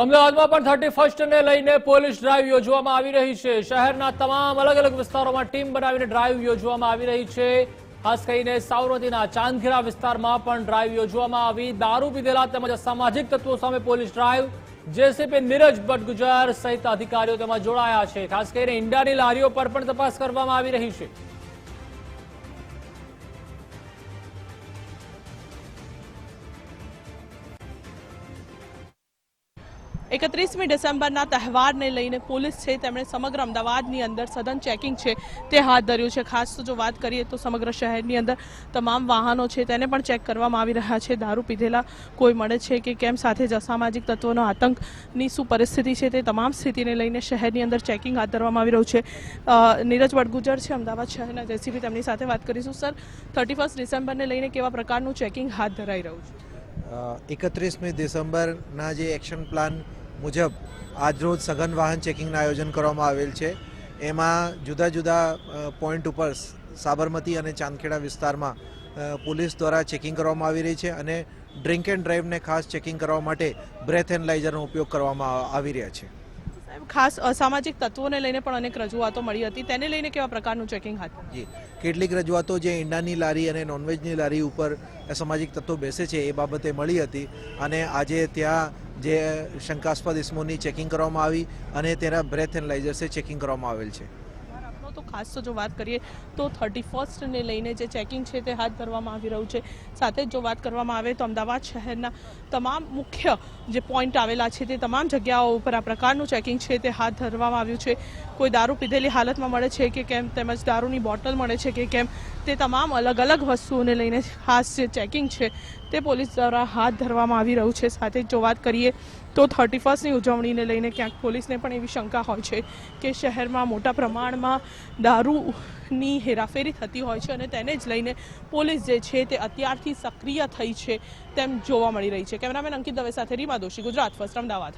તો અમદાવાદમાં પણ 31st ને લઈને પોલીસ ડ્રાઈવ યોજવામાં આવી રહી છે। શહેરના તમામ અલગ અલગ વિસ્તારોમાં ટીમ બનાવીને ડ્રાઈવ યોજવામાં આવી રહી છે। ખાસ કરીને સાબરમતીના ચાંદખેડા વિસ્તારમાં પણ ડ્રાઈવ યોજવામાં આવી। દારૂ પીધેલા તેમજ અસામાજિક તત્વો સામે પોલીસ ડ્રાઈવ। જેસીપી નીરજ ભટ્ટગુજર સહિત અધિકારીઓ તેમાં જોડાયા છે। ખાસ કરીને ઈંડાની લારીઓ પર પણ તપાસ કરવામાં આવી રહી છે। 31મી ડિસેમ્બરના તહેવારને લઈને પોલીસ છે તેમણે સમગ્ર અમદાવાદની અંદર સઘન ચેકિંગ છે તે હાથ ધર્યું છે। ખાસ તો જો વાત કરીએ તો સમગ્ર શહેરની અંદર તમામ વાહનો છે તેને પણ ચેક કરવામાં આવી રહ્યા છે। દારૂ પીધેલા કોઈ મળે છે કે કેમ, સાથે જ અસામાજિક તત્વોનો આતંકની શું પરિસ્થિતિ છે તે તમામ સ્થિતિને લઈને શહેરની અંદર ચેકિંગ હાથ ધરવામાં આવી રહ્યું છે। નીરજ ભટ્ટગુજર છે અમદાવાદ શહેરના જેસીપી, તેમની સાથે વાત કરીશું। સર, 31 ડિસેમ્બરને લઈને કેવા પ્રકારનું ચેકિંગ હાથ ધરાઈ રહ્યું છે? 31મી ડિસેમ્બરના જે એક્શન પ્લાન મુજબ આજરોજ સઘન વાહન ચેકિંગનું આયોજન કરવામાં આવેલ છે। એમાં જુદા જુદા પોઈન્ટ ઉપર સાબરમતી અને ચાંદખેડા વિસ્તારમાં પોલીસ દ્વારા ચેકિંગ કરવામાં આવી રહી છે અને ડ્રિંક એન્ડ ડ્રાઈવને ખાસ ચેકિંગ કરવા માટે બ્રેથ એનાલાઇઝરનો ઉપયોગ કરવામાં આવી રહ્યા છે। ખાસ અસામાજિક તત્વોને લઈને પણ અનેક રજૂઆતો મળી હતી, તેને લઈને કેવા પ્રકારનું ચેકિંગ હાથ? જી, કેટલીક રજૂઆતો જે ઈંડાની લારી અને નોનવેજની લારી ઉપર અસામાજિક તત્વો બેસે છે એ બાબતે મળી હતી અને આજે ત્યાં જે શંકાસ્પદ ઇસમોની ચેકિંગ કરવામાં આવી અને તેના બ્રેથ એનાલાઇઝર્સે ચેકિંગ કરવામાં આવેલ છે। તો ખાસ તો જો વાત કરીએ તો 31st ને લઈને જે ચેકિંગ છે તે હાથ ધરવામાં આવી રહ્યું છે। સાથે જ જો વાત કરવામાં આવે તો અમદાવાદ શહેરના તમામ મુખ્ય જે પોઈન્ટ આવેલા છે તે તમામ જગ્યાઓ ઉપર આ પ્રકારનું ચેકિંગ છે તે હાથ ધરવામાં આવ્યું છે। કોઈ દારૂ પીધેલી હાલતમાં મળે છે કે કેમ, તેમજ દારૂની બોટલ મળે છે કે કેમ, તે તમામ અલગ અલગ વસ્તુઓને લઈને ખાસ જે ચેકિંગ છે તે પોલીસ દ્વારા હાથ ધરવામાં આવી રહ્યું છે। સાથે જ જો વાત કરીએ તો 31મી ઉજવણીને લઈને ક્યાંક પોલીસને પણ એવી શંકા હોય છે કે શહેરમાં મોટા પ્રમાણમાં દારૂની હેરાફેરી થતી હોય છે અને તેને જ લઈને પોલીસ જે છે તે અત્યારથી સક્રિય થઈ છે તેમ જોવા મળી રહી છે। કેમેરામેન અંકિત દવે સાથે રીમા દોશી, ગુજરાત ફર્સ્ટ, અમદાવાદ।